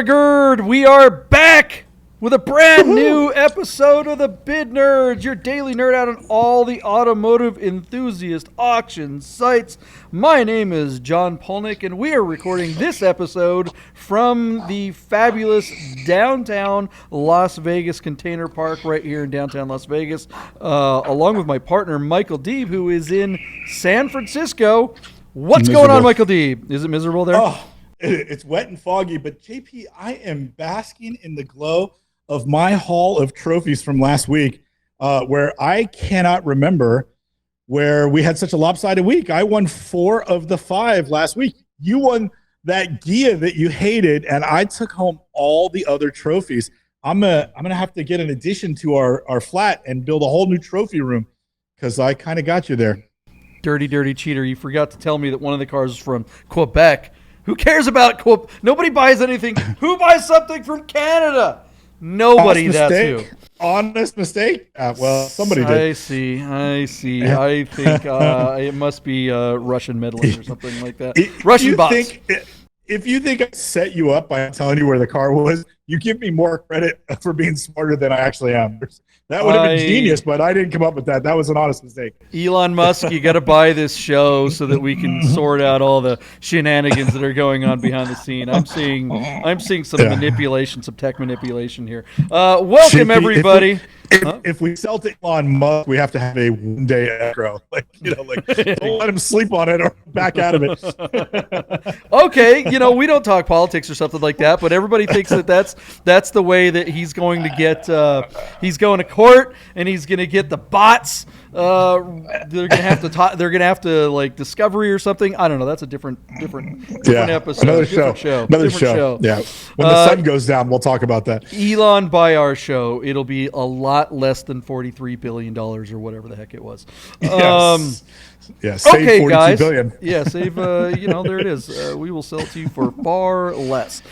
Gird, we are back with a brand new episode of the Bid Nerds, your daily nerd out on all the automotive enthusiast auction sites. My name is John Polnik, and we are recording this episode from the fabulous downtown Las Vegas Container Park right here in downtown Las Vegas, along with my partner Michael Deeb, who is in San Francisco. What's going on, Michael Deeb? Is it miserable there? Oh, it's wet and foggy, but JP, I am basking in the glow of my haul of trophies from last week, where I cannot remember where we had such a lopsided week. I won 4 of the 5 last week. You won that Gia that you hated, and I took home all the other trophies. I'm gonna have to get an addition to our flat and build a whole new trophy room because I kind of got you there. Dirty, dirty cheater. You forgot to tell me that one of the cars is from Quebec. Who cares about Quebec? Nobody buys anything. Who buys something from Canada? Nobody, that too. Honest mistake? Well, somebody did. I see. I think it must be Russian meddling or something like that. Russian bots. If you think I set you up by telling you where the car was, you give me more credit for being smarter than I actually am. That would have been genius, but I didn't come up with that. That was an honest mistake. Elon Musk, you got to buy this show so that we can sort out all the shenanigans that are going on behind the scene. I'm seeing some manipulation, some tech manipulation here. Welcome, everybody. If we sell to Elon Musk, we have to have a 1-day escrow. Don't let him sleep on it or back out of it. Okay, we don't talk politics or something like that, but everybody thinks that that's the way that he's going to get. He's going to court and he's going to get the bots. They're going to have to like Discovery or something. I don't know. That's a different episode. Another show. Yeah. When the sun goes down, we'll talk about that. Elon, buy our show. It'll be a lot less than $43 billion or whatever the heck it was. Yes. Save okay, 42 guys. billion. Yeah, save. There it is. We will sell it to you for far less.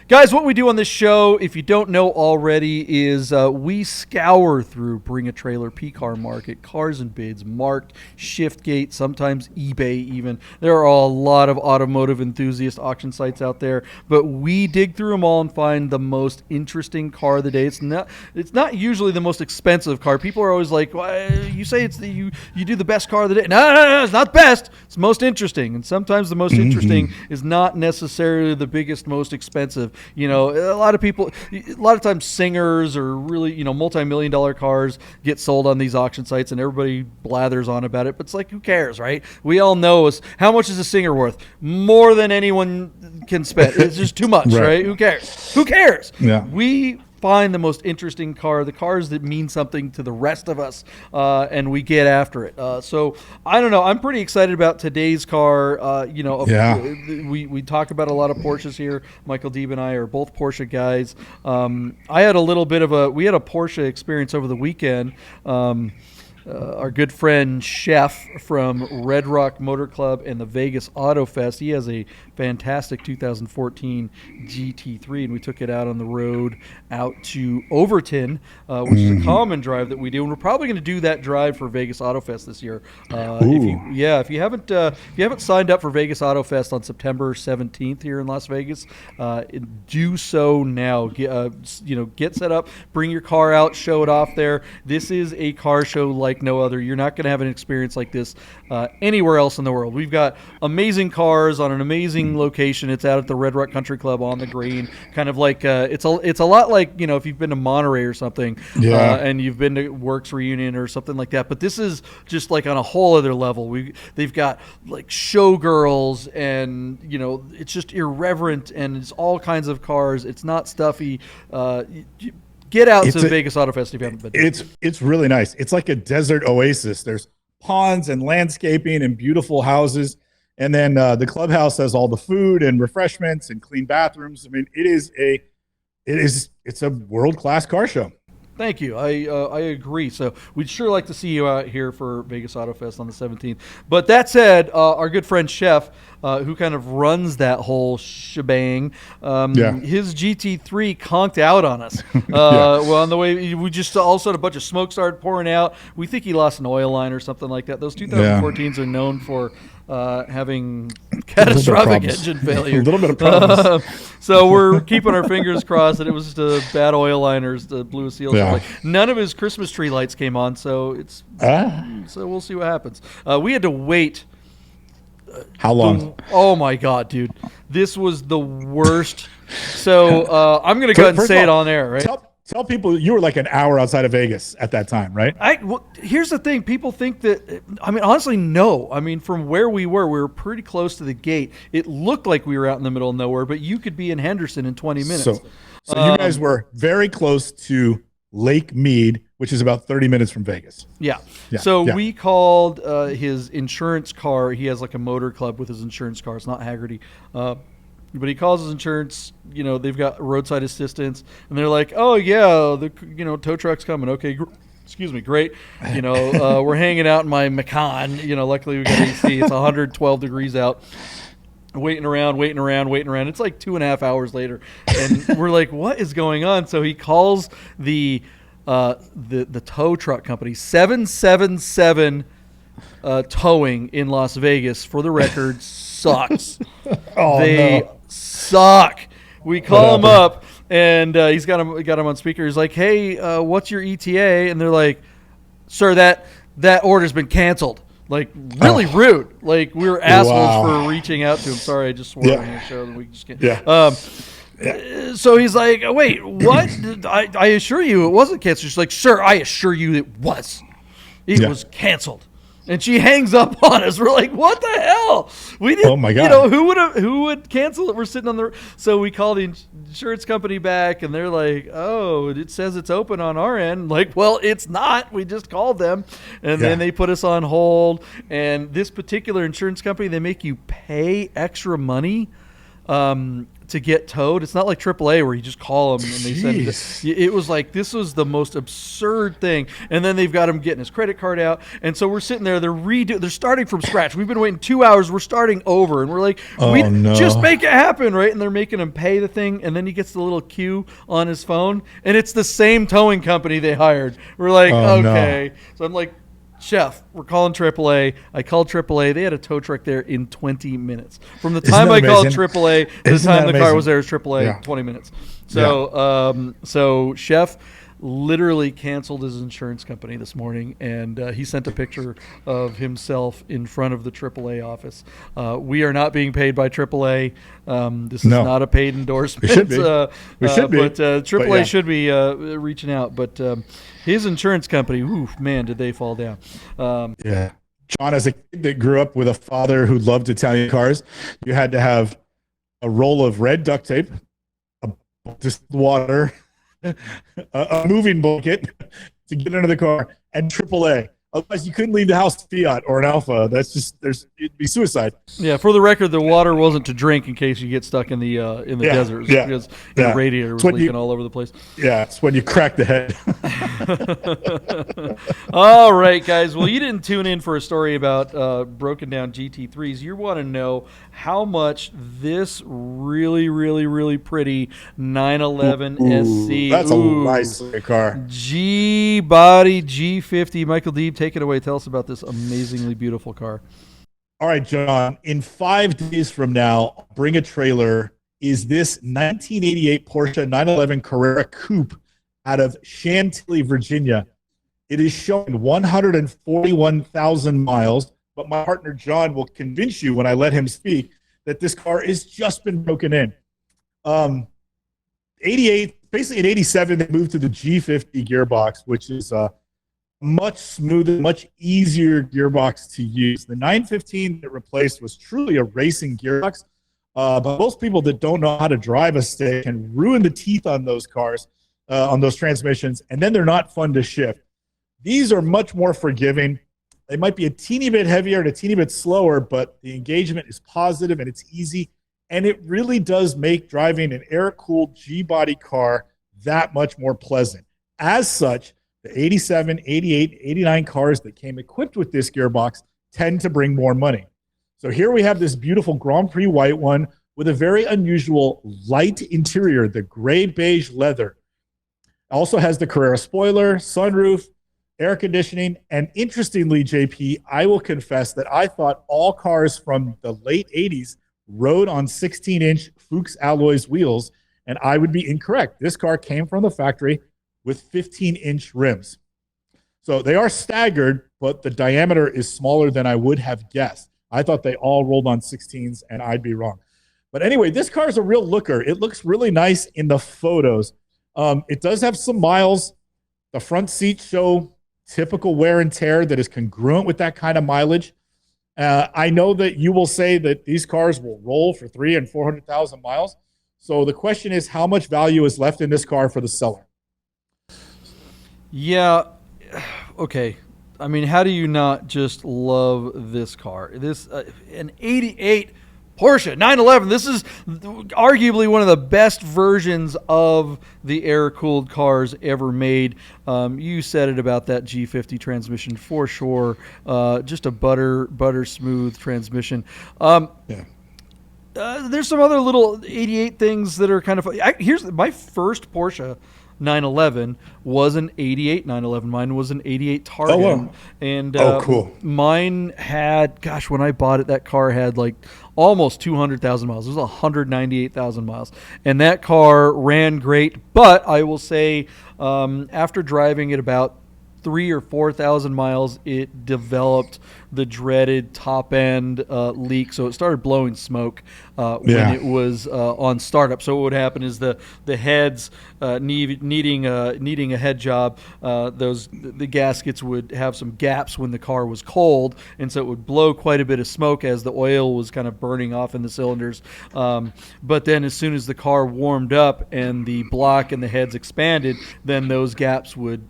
Guys, what we do on this show, if you don't know already, is we scour through Bring a Trailer, P-Car Market, Cars and Bids, Marked, Shiftgate, sometimes eBay even. There are a lot of automotive enthusiast auction sites out there, but we dig through them all and find the most interesting car of the day. It's not usually the most expensive car. People are always like, well, you say it's you do the best car of the day. No, it's not best. It's most interesting. And sometimes the most interesting is not necessarily the biggest, most expensive. A lot of times singers or really, multi-million-dollar cars get sold on these auction sites and everybody blathers on about it. But it's like, who cares, right? We all know how much is a singer worth? More than anyone can spend. It's just too much, right? Who cares? Yeah. We find the most interesting car, the cars that mean something to the rest of us, and we get after it. So I don't know. I'm pretty excited about today's car. We talk about a lot of Porsches here. Michael Deeb and I are both Porsche guys. I had we had a Porsche experience over the weekend. Our good friend Chef from Red Rock Motor Club and the Vegas Auto Fest, he has a fantastic 2014 GT3, and we took it out on the road out to Overton, which is a common drive that we do, and we're probably going to do that drive for Vegas Auto Fest this year. If you haven't signed up for Vegas Auto Fest on September 17th here in Las Vegas, do so now. Get set up, bring your car out, show it off there. This is a car show like no other. You're not going to have an experience like this anywhere else in the world. We've got amazing cars on an amazing location. It's out at the Red Rock Country Club on the green, kind of like it's a lot like if you've been to Monterey or something, and you've been to Works Reunion or something like that. But this is just like on a whole other level. They've got like showgirls, and it's just irreverent, and it's all kinds of cars. It's not stuffy. Get out to the Vegas Auto Fest if you haven't been. It's really nice. It's like a desert oasis. There's ponds and landscaping and beautiful houses. And then the clubhouse has all the food and refreshments and clean bathrooms. I mean, it's a world-class car show. Thank you. I agree. So we'd sure like to see you out here for Vegas Auto Fest on the 17th. But that said, our good friend Chef, who kind of runs that whole shebang, his GT3 conked out on us. Well, on the way, we just all of a sudden a bunch of smoke started pouring out. We think he lost an oil line or something like that. Those 2014s are known for having catastrophic engine failure. A little bit of problems. So we're keeping our fingers crossed that it was just a bad oil liners that blew a seal. Yeah. Like, none of his Christmas tree lights came on, so so we'll see what happens. We had to wait. How long? Oh my God, dude. This was the worst. So I'm going to go ahead and say it on air, right? Tell people you were like an hour outside of Vegas at that time, right? Well, here's the thing. People think that, I mean, honestly, no. I mean, from where we were pretty close to the gate. It looked like we were out in the middle of nowhere, but you could be in Henderson in 20 minutes. So you guys were very close to Lake Mead, which is about 30 minutes from Vegas. Yeah. So we called his insurance car. He has like a motor club with his insurance car. It's not Haggerty. But he calls his insurance, they've got roadside assistance, and they're like, oh, yeah, the tow truck's coming. Okay, excuse me, great. We're hanging out in my Macan. Luckily we got AC. It's 112 degrees out. Waiting around. It's like 2.5 hours later, and we're like, what is going on? So he calls the tow truck company, 777 Towing in Las Vegas. For the record, sucks. They suck. We call him up, and he's got him on speaker. He's like, hey, what's your ETA? And they're like, sir, that order's been canceled. Like, really rude. Like, we were assholes for reaching out to him. Sorry, I just swore on your show. We just can't. Yeah. So he's like, wait, what? I assure you it wasn't canceled. She's like, sir, I assure you it was. It was canceled. And she hangs up on us. We're like, what the hell? We didn't. Oh my God! Who would cancel it? We're sitting on the. So we call the insurance company back, and they're like, oh, it says it's open on our end. Like, well, it's not. We just called them, and then they put us on hold. And this particular insurance company, they make you pay extra money to get towed. It's not like AAA where you just call them and they send it. It was like, this was the most absurd thing. And then they've got him getting his credit card out. And so we're sitting there, they're starting from scratch. We've been waiting 2 hours. We're starting over. And we're like, just make it happen, right? And they're making him pay the thing. And then he gets the little cue on his phone. And it's the same towing company they hired. We're like, okay. So I'm like, Chef, we're calling AAA. I called AAA. They had a tow truck there in 20 minutes. From the time I called AAA to the time the car was there, was AAA, 20 minutes. So, so Chef literally canceled his insurance company this morning, and he sent a picture of himself in front of the AAA office. We are not being paid by AAA. This is not a paid endorsement. We should be. But AAA should be reaching out. But his insurance company, man, did they fall down. John, as a kid that grew up with a father who loved Italian cars, you had to have a roll of red duct tape, just water, a moving blanket to get into the car, and AAA. Otherwise, you couldn't leave the house Fiat or an Alpha. That's just it'd be suicide. Yeah, for the record, the water wasn't to drink in case you get stuck in the desert because the radiator was leaking all over the place. Yeah, it's when you crack the head. All right, guys. Well, you didn't tune in for a story about broken down GT3s. You want to know how much this really, really, really pretty 911 SC. That's a nice car. G-body G50. Michael Deeb, take it away. Tell us about this amazingly beautiful car. All right, John. In 5 days from now, Bring a Trailer is this 1988 Porsche 911 Carrera Coupe out of Chantilly, Virginia. It is showing 141,000 miles, but my partner John will convince you when I let him speak that this car has just been broken in. 88, basically in 87, they moved to the G50 gearbox, which is much smoother, much easier gearbox to use. The 915 that replaced was truly a racing gearbox, but most people that don't know how to drive a stick can ruin the teeth on those cars, on those transmissions, and then they're not fun to shift. These are much more forgiving. They might be a teeny bit heavier and a teeny bit slower, but the engagement is positive and it's easy, and it really does make driving an air-cooled G-body car that much more pleasant. As such, the 87, 88, 89 cars that came equipped with this gearbox tend to bring more money. So here we have this beautiful Grand Prix white one with a very unusual light interior, the gray beige leather. Also has the Carrera spoiler, sunroof, air conditioning. And interestingly, JP, I will confess that I thought all cars from the late 80s rode on 16-inch Fuchs Alloys wheels, and I would be incorrect. This car came from the factory with 15-inch rims. So they are staggered, but the diameter is smaller than I would have guessed. I thought they all rolled on 16s, and I'd be wrong. But anyway, this car is a real looker. It looks really nice in the photos. It does have some miles. The front seats show typical wear and tear that is congruent with that kind of mileage. I know that you will say that these cars will roll for 300,000 and 400,000 miles. So the question is, how much value is left in this car for the seller? Yeah. Okay. I mean, how do you not just love this car? This an 88 Porsche 911. This is arguably one of the best versions of the air-cooled cars ever made. You said it about that G50 transmission for sure. Just a butter smooth transmission. There's some other little 88 things that are kind of fun. Here's my first Porsche 911 was an 88 911. Mine was an 88 Targa. Oh, wow. And cool. Mine had, gosh, when I bought it, that car had like almost 200,000 miles. It was 198,000 miles. And that car ran great. But I will say, after driving it about 3,000 or 4,000 miles, it developed the dreaded top end leak. So it started blowing smoke when it was on startup. So what would happen is the heads needing a head job, the gaskets would have some gaps when the car was cold, and so it would blow quite a bit of smoke as the oil was kind of burning off in the cylinders. But then as soon as the car warmed up and the block and the heads expanded, then those gaps would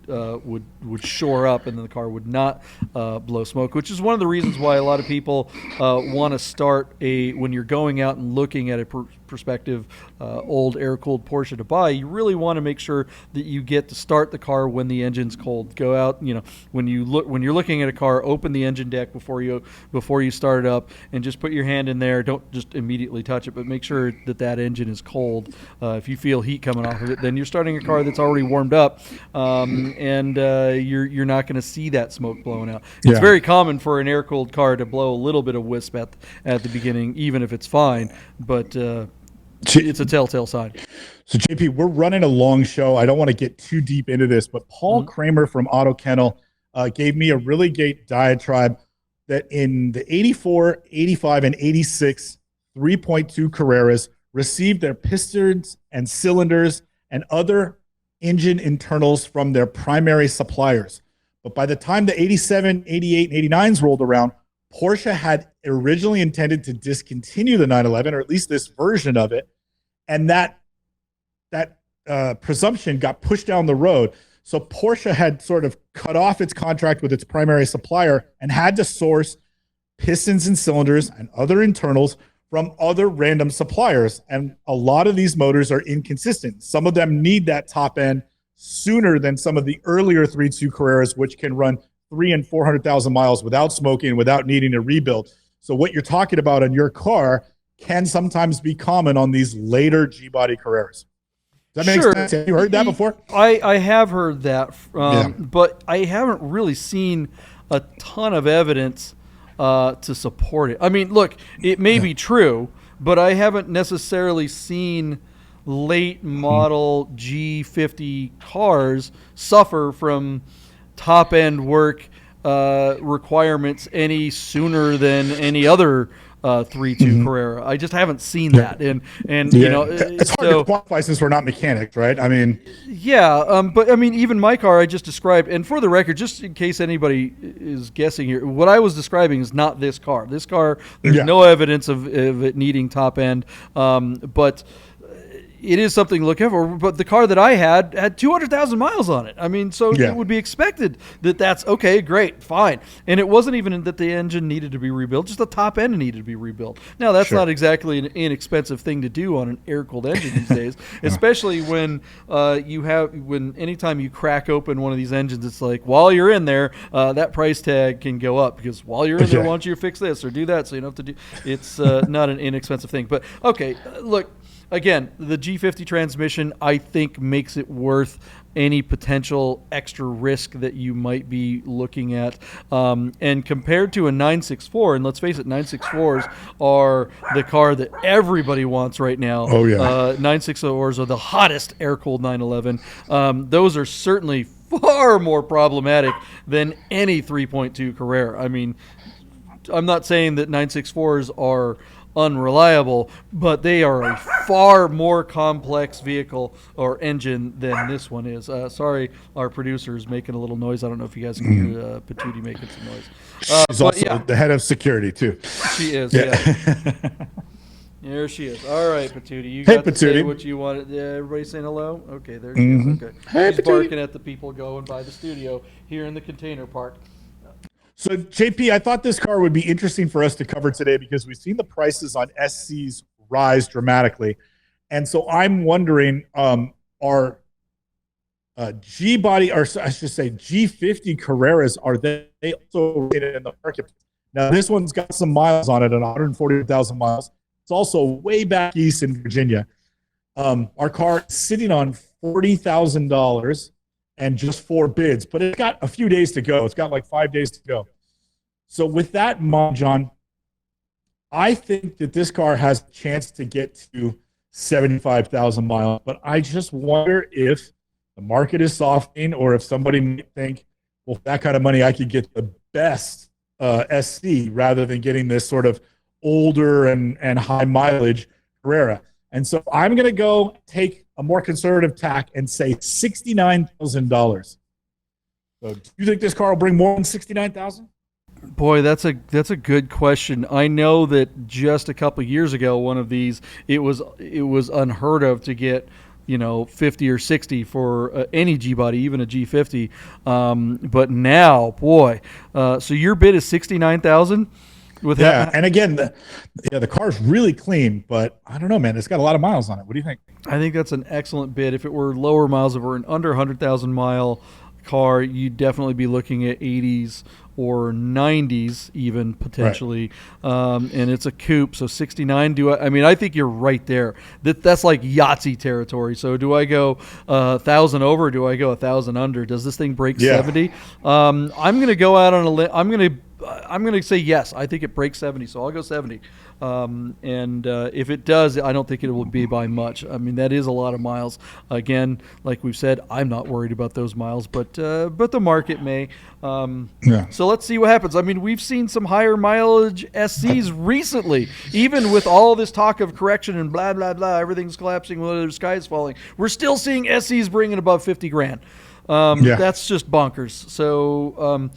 shore up, and then the car would not blow smoke, which is one of the reasons why a lot of people want to start when you're going out and looking at a prospective old air-cooled Porsche to buy. You really want to make sure that you get to start the car when the engine's cold. Go out, when you're looking at a car, open the engine deck before you start it up, and just put your hand in there. Don't just immediately touch it, but make sure that engine is cold. If you feel heat coming off of it, then you're starting a car that's already warmed up, and you're not going to see that smoke blowing out. It's very common for an air-cooled car to blow a little bit of wisp at the beginning, even if it's fine, but it's a telltale sign. So, JP, we're running a long show. I don't want to get too deep into this, but Paul Kramer from Auto Kennel gave me a really great diatribe that in the 84, 85, and 86 3.2 Carreras received their pistons and cylinders and other engine internals from their primary suppliers. But by the time the 87, 88, and 89s rolled around, Porsche had originally intended to discontinue the 911, or at least this version of it, and that presumption got pushed down the road. So Porsche had sort of cut off its contract with its primary supplier and had to source pistons and cylinders and other internals from other random suppliers. And a lot of these motors are inconsistent. Some of them need that top end sooner than some of the earlier 3.2 Carreras, which can run 300,000 and 400,000 miles without smoking, without needing a rebuild. So what you're talking about on your car can sometimes be common on these later G-body Carreras. Does that make sense? Have you heard that before? I have heard that, but I haven't really seen a ton of evidence to support it. I mean, look, it may be true, but I haven't necessarily seen late model G50 cars suffer from top end work requirements any sooner than any other 3.2 Carrera. I just haven't seen that, and it's hard to qualify since we're not mechanics, right? I mean, but I mean, even my car I just described, and for the record, just in case anybody is guessing here, what I was describing is not this car. This car, there's no evidence of it needing top end, but it is something to look out for. But the car that I had 200,000 miles on it. I mean, so it would be expected that's okay, great, fine. And it wasn't even that the engine needed to be rebuilt, just the top end needed to be rebuilt. Now, that's not exactly an inexpensive thing to do on an air-cooled engine these days, especially when anytime you crack open one of these engines, it's like, while you're in there, that price tag can go up, because while you're in there, why don't you fix this or do that, so you don't have to do. It's not an inexpensive thing. But, okay, look, again, the G50 transmission, I think, makes it worth any potential extra risk that you might be looking at. And compared to a 964, and let's face it, 964s are the car that everybody wants right now. Oh, yeah. 964s are the hottest air-cooled 911. Those are certainly far more problematic than any 3.2 Carrera. I mean, I'm not saying that 964s are unreliable, but they are a far more complex vehicle or engine than this one is. Sorry, our producer is making a little noise. I don't know if you guys can hear Patootie making some noise. She's also the head of security, too. She is, yeah. There she is. All right, Patootie. You got to say what you wanted. Everybody saying hello? Okay, there she is. Okay. Hey, she's barking at the people going by the studio here in the container park. So, JP, I thought this car would be interesting for us to cover today because we've seen the prices on SCs rise dramatically. And so I'm wondering, are G-body, or I should say G50 Carreras, are they also rated in the market? Now, this one's got some miles on it, 140,000 miles. It's also way back east in Virginia. Our car is sitting on $40,000 and just 4 bids, but it's got a few days to go. It's got like 5 days to go. So with that in mind, John, I think that this car has a chance to get to 75,000 miles, but I just wonder if the market is softening or if somebody might think, well, for that kind of money, I could get the best SC rather than getting this sort of older and high mileage Carrera. And so I'm going to go take a more conservative tack and say $69,000. So do you think this car will bring more than 69,000? Boy, that's a good question. I know that just a couple of years ago, one of these, it was unheard of to get 50 or 60 for any G-body, even a G50. But now, boy, so your bid is 69,000. And again, the car's really clean, but I don't know, man. It's got a lot of miles on it. What do you think? I think that's an excellent bid. If it were lower miles, if it were an under 100,000 mile car, you'd definitely be looking at 80s or 90s even potentially. Right. And it's a coupe, so 69. I think you're right there. That's like Yahtzee territory. So do I go 1,000 over or do I go 1,000 under? Does this thing break 70? I'm going to go out on a limb. I'm going to say yes. I think it breaks 70, so I'll go 70. And if it does, I don't think it will be by much. I mean, that is a lot of miles. Again, like we've said, I'm not worried about those miles, but the market may. So let's see what happens. I mean, we've seen some higher mileage SCs recently, even with all this talk of correction and blah, blah, blah, everything's collapsing, the sky is falling. We're still seeing SCs bringing above 50 grand. That's just bonkers. So,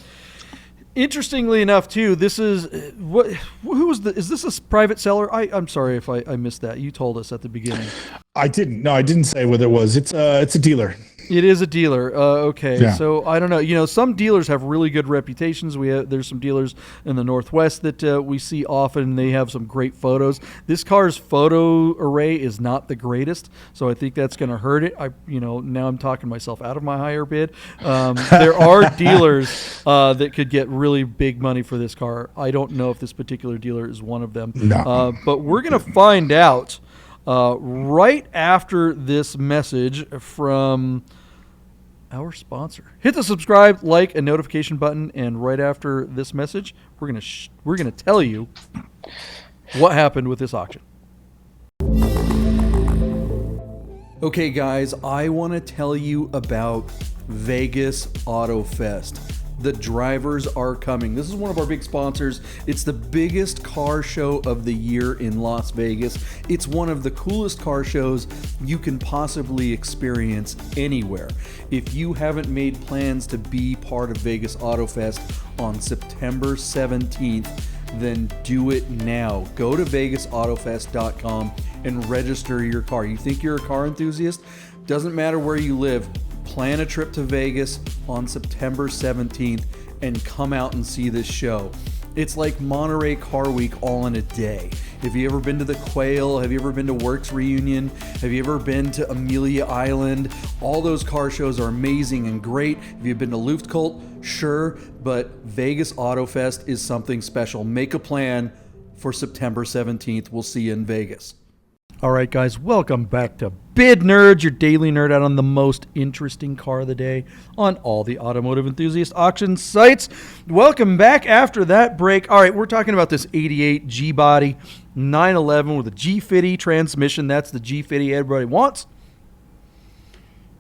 interestingly enough, too, this is is this a private seller? I'm sorry if I missed that. You told us at the beginning. I didn't. No, I didn't say whether it was. It's a dealer. It is a dealer. Okay. Yeah. So I don't know. Some dealers have really good reputations. There's some dealers in the Northwest that we see often. They have some great photos. This car's photo array is not the greatest, so I think that's going to hurt it. Now I'm talking myself out of my higher bid. There are dealers that could get really big money for this car. I don't know if this particular dealer is one of them. No. But we're going to find out right after this message from our sponsor. Hit the subscribe, like, and notification button, and right after this message, we're gonna tell you what happened with this auction. Okay, guys, I want to tell you about Vegas Auto Fest. The drivers are coming. This is one of our big sponsors. It's the biggest car show of the year in Las Vegas. It's one of the coolest car shows you can possibly experience anywhere. If you haven't made plans to be part of Vegas Auto Fest on September 17th, then do it now. Go to vegasautofest.com and register your car. You think you're a car enthusiast? Doesn't matter where you live. Plan a trip to Vegas on September 17th and come out and see this show. It's like Monterey Car Week all in a day. Have you ever been to the Quail? Have you ever been to Works Reunion? Have you ever been to Amelia Island? All those car shows are amazing and great. Have you been to Luftkult? Sure, but Vegas Auto Fest is something special. Make a plan for September 17th. We'll see you in Vegas. All right, guys, welcome back to Bid Nerds, your daily nerd out on the most interesting car of the day on all the automotive enthusiast auction sites. Welcome back after that break. All right, we're talking about this 88 G-Body 911 with a G50 transmission. That's the G50 everybody wants.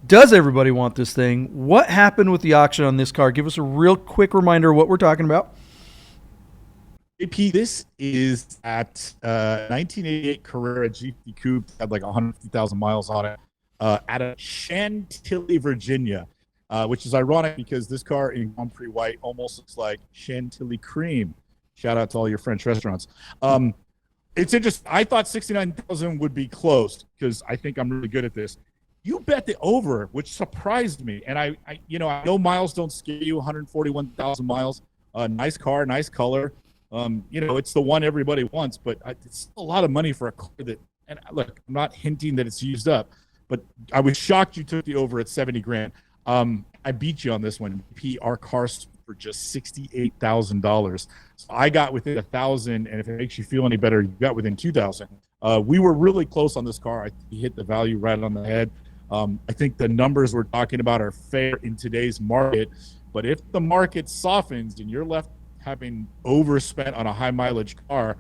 Does everybody want this thing? What happened with the auction on this car? Give us a real quick reminder of what we're talking about. AP, this is at 1988 Carrera GT Coupe, had like 150,000 miles on it, out of Chantilly, Virginia, which is ironic because this car in Grand Prix white almost looks like Chantilly cream. Shout out to all your French restaurants. It's interesting. I thought 69,000 would be close because I think I'm really good at this. You bet the over, which surprised me. And I know miles don't scare you. 141,000 miles. Nice car, nice color. It's the one everybody wants, but it's a lot of money for a car that. And look, I'm not hinting that it's used up, but I was shocked you took the over at 70 grand. I beat you on this one. Our car for just $68,000. So I got within 1,000, and if it makes you feel any better, you got within 2,000. We were really close on this car. I think we hit the value right on the head. I think the numbers we're talking about are fair in today's market, but if the market softens and you're left having overspent on a high mileage car,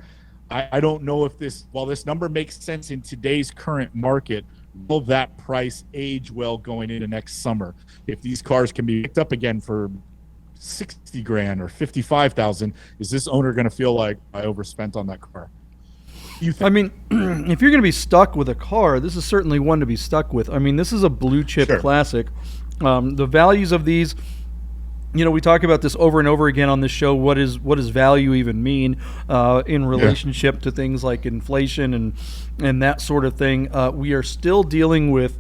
I don't know if while this number makes sense in today's current market, will that price age well going into next summer? If these cars can be picked up again for 60 grand or 55,000, is this owner going to feel like I overspent on that car? I mean, if you're going to be stuck with a car, this is certainly one to be stuck with. I mean, this is a blue chip classic. The values of these, we talk about this over and over again on this show. What does value even mean in relationship to things like inflation and that sort of thing? We are still dealing with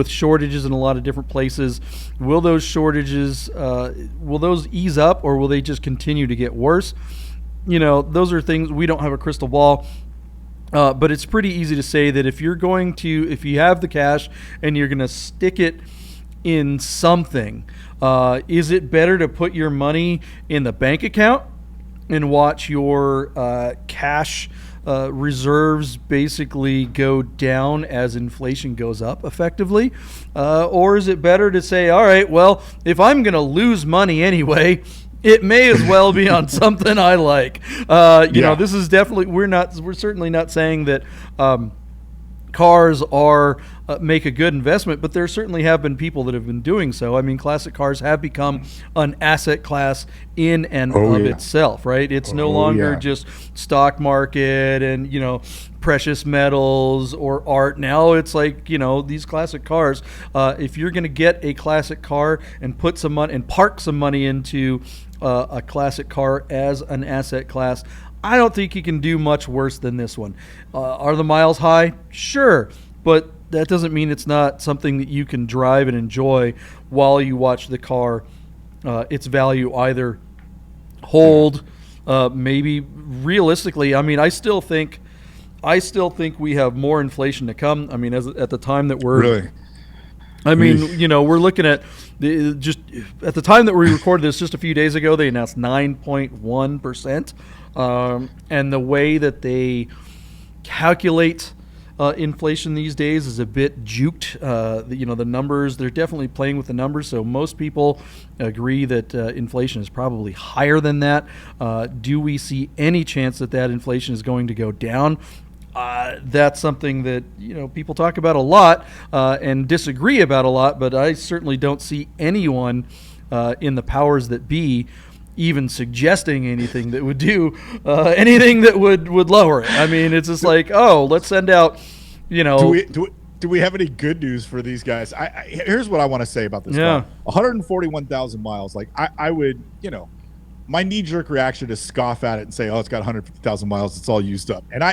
shortages in a lot of different places. Will those shortages ease up, or will they just continue to get worse? Those are things we don't have a crystal ball. But it's pretty easy to say that if you have the cash and you're going to stick it in something, is it better to put your money in the bank account and watch your cash reserves basically go down as inflation goes up effectively? Or is it better to say, all right, well, if I'm going to lose money anyway, it may as well be on something I like. This is definitely, we're certainly not saying that cars are make a good investment, but there certainly have been people that have been doing so. I mean, classic cars have become an asset class in and of itself, right? It's no longer just stock market and, precious metals or art. Now it's like, these classic cars. If you're going to get a classic car and put some money and park some money into a classic car as an asset class, I don't think you can do much worse than this one. Are the miles high? Sure, but that doesn't mean it's not something that you can drive and enjoy while you watch the car, its value either hold, maybe realistically. I mean, I still think we have more inflation to come. I mean, at the time that we're really, we're looking at just at the time that we recorded this just a few days ago, they announced 9.1%. And the way that they calculate inflation these days is a bit juked. The numbers, they're definitely playing with the numbers. So most people agree that inflation is probably higher than that. Do we see any chance that inflation is going to go down? That's something that people talk about a lot and disagree about a lot, but I certainly don't see anyone in the powers that be even suggesting anything that would do anything that would lower it. I mean, it's just like, let's send out, Do we have any good news for these guys? Here's what I want to say about this car. 141,000 miles. Like I would, my knee-jerk reaction is scoff at it and say, it's got 150,000 miles. It's all used up. And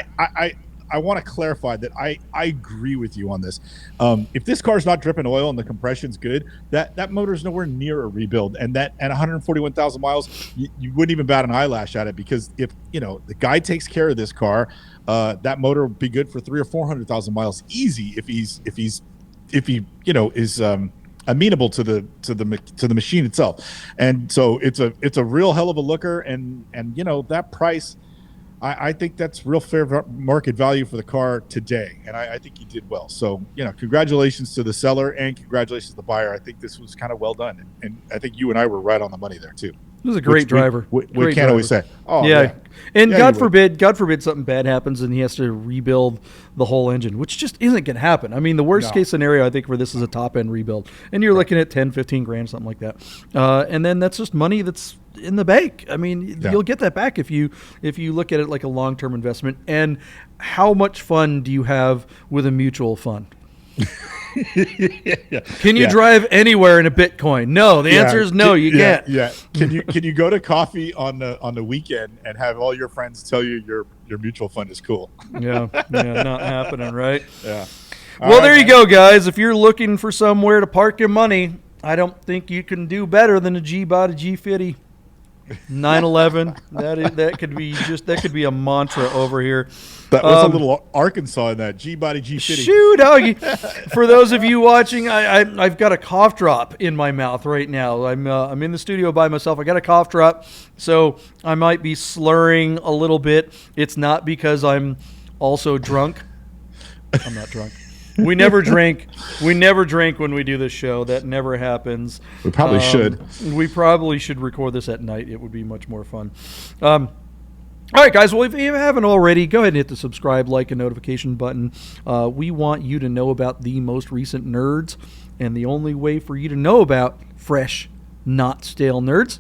I want to clarify that I agree with you on this. If this car's not dripping oil and the compression's good, that motor's nowhere near a rebuild. And that at 141,000 miles, you wouldn't even bat an eyelash at it, because if the guy takes care of this car, that motor will be good for 300,000 or 400,000 miles easy if he is amenable to the machine itself. And so it's a real hell of a looker, and that price. I think that's real fair market value for the car today, and I think he did well. So, congratulations to the seller and congratulations to the buyer. I think this was kind of well done, and I think you and I were right on the money there too. He was a great driver. We can't always say. Oh yeah. And God forbid something bad happens and he has to rebuild the whole engine, which just isn't going to happen. I mean, the worst case scenario, I think, for this is a top end rebuild, and you're looking at 10, 15 grand, something like that. And then that's just money that's in the bank. I mean, you'll get that back if you look at it like a long-term investment. And how much fun do you have with a mutual fund? Can you drive anywhere in a Bitcoin? No. The answer is no. You can't. Yeah. Can you go to coffee on the weekend and have all your friends tell you your mutual fund is cool? Yeah. Not happening, right? Yeah. Well, there you go, guys. If you're looking for somewhere to park your money, I don't think you can do better than a G-Body G50 911. That could be a mantra over here. That was a little Arkansas in that G-Body G50. Shoo, doggy. For those of you watching, I've got a cough drop in my mouth right now. I'm in the studio by myself. I got a cough drop, so I might be slurring a little bit. It's not because I'm also drunk. I'm not drunk. We never drink. We never drink when we do this show. That never happens. We probably should. We probably should record this at night. It would be much more fun. All right, guys. Well, if you haven't already, go ahead and hit the subscribe, like, and notification button. We want you to know about the most recent nerds, and the only way for you to know about fresh, not stale nerds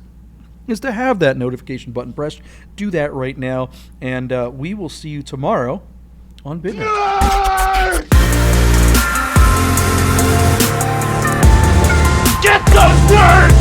is to have that notification button pressed. Do that right now, and we will see you tomorrow on Bid Nerds. Get those nerds!